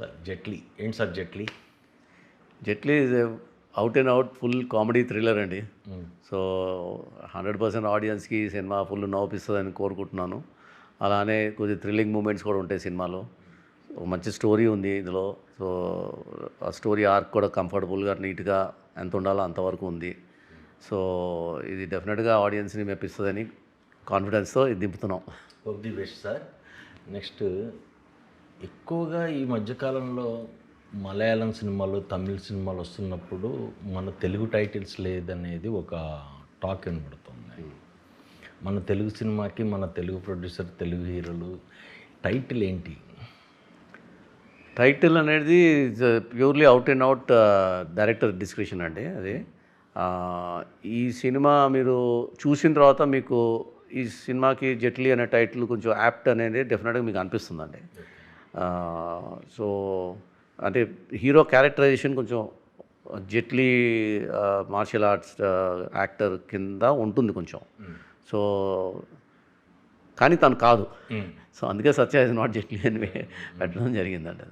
Sir Jetlee ఏంటి sir Jetlee? Jetlee is out and out full comedy thriller అండి. So 100% ఆడియన్స్కి ఈ సినిమా ఫుల్ నవ్విస్తుందని కోరుకుంటున్నాను. అలానే కొద్ది థ్రిల్లింగ్ మూమెంట్స్ కూడా ఉంటాయి సినిమాలో. మంచి స్టోరీ ఉంది ఇందులో. సో ఆ స్టోరీ ఆర్క్ కూడా కంఫర్టబుల్గా నీట్గా ఎంత ఉండాలో అంతవరకు ఉంది. సో ఇది డెఫినెట్గా ఆడియన్స్ని మెప్పిస్తుందని కాన్ఫిడెన్స్తో ఇది దింపుతున్నాం. All the best sir. Next ఎక్కువగా ఈ మధ్యకాలంలో మలయాళం సినిమాలు, తమిళ సినిమాలు వస్తున్నప్పుడు మన తెలుగు టైటిల్స్ లేదనేది ఒక టాక్ వినబడుతుంది. మన తెలుగు సినిమాకి మన తెలుగు ప్రొడ్యూసర్, తెలుగు హీరోలు టైటిల్ ఏంటి? టైటిల్ అనేది purely out and out director description అండి. అది ఈ సినిమా మీరు చూసిన తర్వాత మీకు ఈ సినిమాకి జెట్లీ అనే టైటిల్ కొంచెం యాప్ట్ అనేది డెఫినెట్గా మీకు అనిపిస్తుందండి. సో అంటే హీరో క్యారెక్టరైజేషన్ కొంచెం జెట్లీ మార్షల్ ఆర్ట్స్ యాక్టర్ కింద ఉంటుంది కొంచెం. సో కానీ తను కాదు. సో అందుకే సత్య ఇస్ నాట్ జెట్లీ అని పెట్టడం జరిగిందండి.